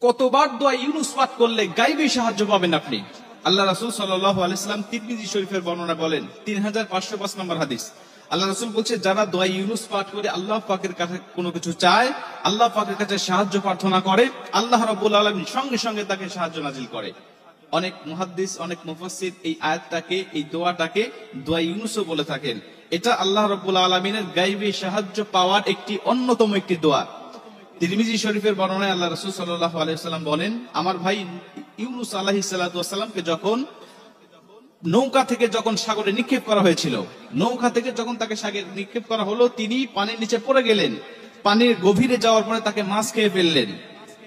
কতবার দোয়া ইউনুস পাঠ করলে গায়বী সাহায্য পাবেন আপনি। আল্লাহ রাসূল সাল্লাল্লাহু আলাইহি ওয়াসাল্লাম তিরমিজি শরীফের বর্ণনা বলেন 3505 নম্বর হাদিস, আল্লাহ রাসূল বলছে যারা দোয়া ইউনুস পাঠ করে আল্লাহ পাকের কাছে কোনো কিছু চায়, আল্লাহ পাকের কাছে সাহায্য প্রার্থনা করে, আল্লাহ রাব্বুল আলামিন সঙ্গে সঙ্গে তাকে সাহায্য নাজিল করে। অনেক মুহাদ্দিস, অনেক মুফাসসির এই আয়াতটাকে, এই দোয়াটাকে দোয়া ইউনুসও বলে থাকেন। এটা আল্লাহ রাব্বুল আলামিনের গায়বী সাহায্য পাওয়ার একটি অন্যতম একটি দোয়া। তিরমিজি শরীফের বর্ণনায় আল্লাহ রাসূল সাল্লাল্লাহু আলাইহি ওয়াসাল্লাম বলেন, আমার ভাই ইউনুস আলাইহিস সালাতু ওয়াসসালামকে যখন নৌকা থেকে যখন সাগরে নিক্ষেপ করা হয়েছিল, নৌকা থেকে যখন তাকে সাগরে নিক্ষেপ করা হলো, তিনি পানির নিচে পড়ে গেলেন। পানির গভীরে যাওয়ার পরে তাকে মাছ খেয়ে ফেললেন।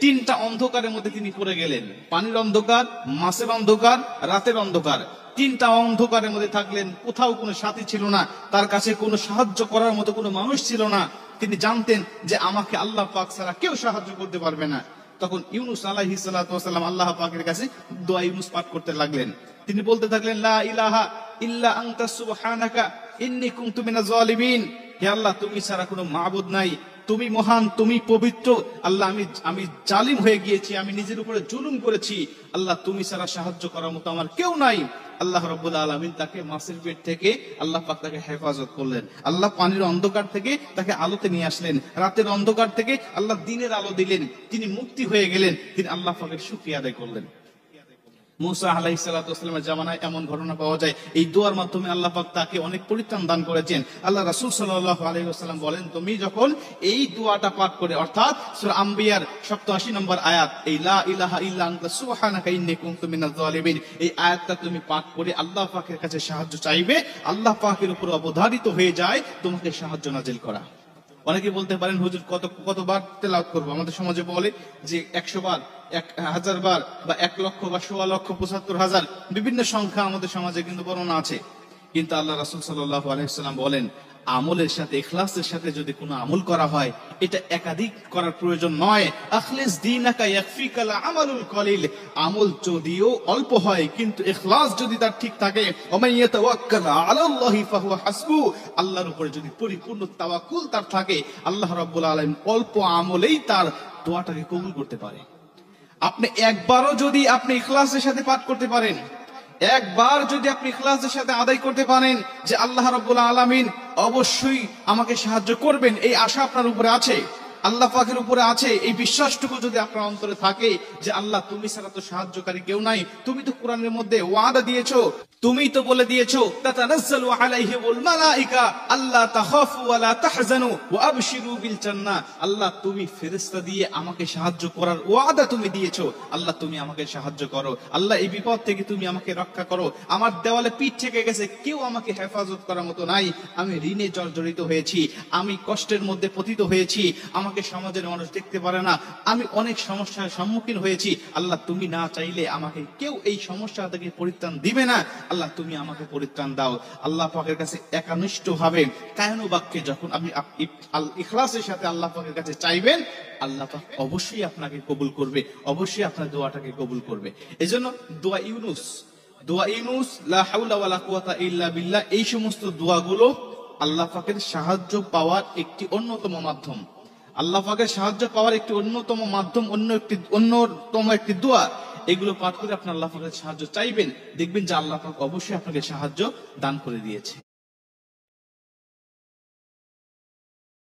তিনটা অন্ধকারের মধ্যে তিনি পড়ে গেলেন, পানির অন্ধকার, মাছের অন্ধকার, রাতের অন্ধকার। তিনটা অন্ধকারের মধ্যে থাকলেন, কোথাও কোনো সাথী ছিল না, তার কাছে কোনো সাহায্য করার মতো কোনো মানুষ ছিল না। তিনি জানতেন যে আমাকে আল্লাহ পাক ছাড়া কেউ সাহায্য করতে পারবে না। তখন ইউনুস আলাইহিস সালাতু ওয়াসাল্লাম আল্লাহ পাকের কাছে দোয়া ইউনুস পাঠ করতে লাগলেন। তিনি বলতে থাকলেন, লা ইলাহা ইল্লা আনতা সুবহানাকা ইন্নী কুনতু মিনাজ জালিমিন। হে আল্লাহ, তুমি ছাড়া কোনো মাবুদ নাই, তুমি মহান, তুমি পবিত্র। আল্লাহ, আমি জালিম হয়ে গিয়েছি, আমি নিজের উপরে জুলুম করেছি। আল্লাহ, তুমি ছাড়া সাহায্য করার মতো আমার কেউ নাই। আল্লাহ রাব্বুল আলামিন তাকে মাছের পেট থেকে আল্লাহ পাক তাকে হেফাজত করলেন। আল্লাহ পানির অন্ধকার থেকে তাকে আলোতে নিয়ে আসলেন, রাতের অন্ধকার থেকে আল্লাহ দিনের আলো দিলেন। তিনি মুক্তি হয়ে গেলেন, তিনি আল্লাহ পাকের শুকরিয়া আদায় করলেন। মুসা আলাইহিস সালাতু ওয়াসসালামের জামানায় এমন ঘটনা পাওয়া যায়, এই দোয়ার মাধ্যমে আল্লাহ পাক তাকে অনেক পরিত্রাণ দান করেছেন। আল্লাহ রাসূল সাল্লাল্লাহু আলাইহি ওয়াসাল্লাম বলেন, তুমি যখন এই দোয়াটা পাঠ করে, অর্থাৎ সূরা আম্বিয়ার 87 নম্বর আয়াত, এই লা ইলাহা ইল্লা আনতা সুবহানাকা ইন্নী কুনতু মিনাজ জালিমিন, এই আয়াতটা তুমি পাঠ করে আল্লাহ পাকের কাছে সাহায্য চাইবে, আল্লাহ পাকের উপর অবধারিত হয়ে যায় তোমাকে সাহায্য নাজিল করা। অনেকে বলতে পারেন, হুজুর কতবার তেলাওয়াত করবো? আমাদের সমাজে বলে যে 100 বার, 1000 বার, বা 1 লক্ষ, বা 16,75,000, বিভিন্ন সংখ্যা আমাদের সমাজে কিন্তু বর্ণনা আছে। কিন্তু আল্লাহ রাসূল সাল্লাল্লাহু আলাইহি ওয়াসাল্লাম বলেন, আমলের সাথে, ইখলাসের সাথে যদি কোনো আমল করা হয়, এটা একাধিক করার প্রয়োজন নয়। আখলিস দীনাকা ইয়াকফিকাল আমালুল কলিল, আমল যদিও অল্প হয় কিন্তু ইখলাস যদি তার ঠিক থাকে, ওয়া ইয়াতাওয়াক্কাল আলাল্লাহি ফাহুয়া হাসবু, আল্লাহর উপরে যদি পরিপূর্ণ তাওয়াক্কুল তার থাকে, আল্লাহ রাব্বুল আলামিন অল্প আমলেই তার দোয়াটাকে কবুল করতে পারে। আপনি একবারও যদি আপনি ইখলাসের সাথে পাঠ করতে পারেন, একবার যদি আপনি ইখলাসের সাথে আদায় করতে পারেন যে আল্লাহ রাব্বুল আলামিন অবশ্যই আমাকে সাহায্য করবেন, এই আশা আপনার উপরে আছে, আল্লাহ পাকের উপরে আছে, এই বিশ্বাসটুকু যদি আপনার অন্তরে থাকে যে আল্লাহ, তুমি ছাড়া তো সাহায্যকারী কেউ নাই, তুমি তো কোরআনের মধ্যে ওয়াদা দিয়েছো, তুমি তো বলে দিয়েছো, তাতানাজ্জালু আলাইহিমুল মালাইকা আল্লা তাখাফু ওয়া লা তাহজানু ওয়া আবশিরু বিল জান্নাহ, আল্লাহ তুমি ফেরেশতা দিয়ে আমাকে সাহায্য করার ওয়াদা তুমি দিয়েছো, আল্লাহ তুমি আমাকে সাহায্য করো, আল্লাহ এই বিপদ থেকে তুমি আমাকে রক্ষা করো, আমার দেওয়ালে পিঠ থেকে গেছে, কেউ আমাকে হেফাজত করার মতো নাই, আমি ঋণে জর্জরিত হয়েছি, আমি কষ্টের মধ্যে পতিত হয়েছি, আমাকে সমাজের মানুষ দেখতে পারে না, আমি অনেক সমস্যার সম্মুখীন হয়েছি, আল্লাহ তুমি না চাইলে আমাকে কেউ এই সমস্যা থেকে পরিত্রাণ দিবে না, আল্লাহ তুমি আমাকে পরিত্রাণ দাও। আল্লাহ পাকের কাছে একনিষ্ঠ ভাবে কায়নু বাক্যে যখন আপনি ইখলাসের সাথে আল্লাহ পাকের কাছে চাইবেন, আল্লাহ পাক অবশ্যই আপনাকে কবুল করবে, অবশ্যই আপনার দোয়াটাকে কবুল করবে। এজন্য দোয়া ইউনুস, লা হাওলা ওয়ালা কুওয়াতা ইল্লা বিল্লাহ, এই সমস্ত দোয়াগুলো আল্লাহ পাকের সাহায্য পাওয়ার একটি অন্যতম মাধ্যম, আল্লাহ পাকের সাহায্য পাওয়ার একটি অন্যতম মাধ্যম, অন্যতম একটি দোয়া। এগুলো পাঠ করে আপনি আল্লাহ পাকের সাহায্য চাইবেন, দেখবেন যে আল্লাহ পাক অবশ্যই আপনাকে সাহায্য দান করে দিয়েছে।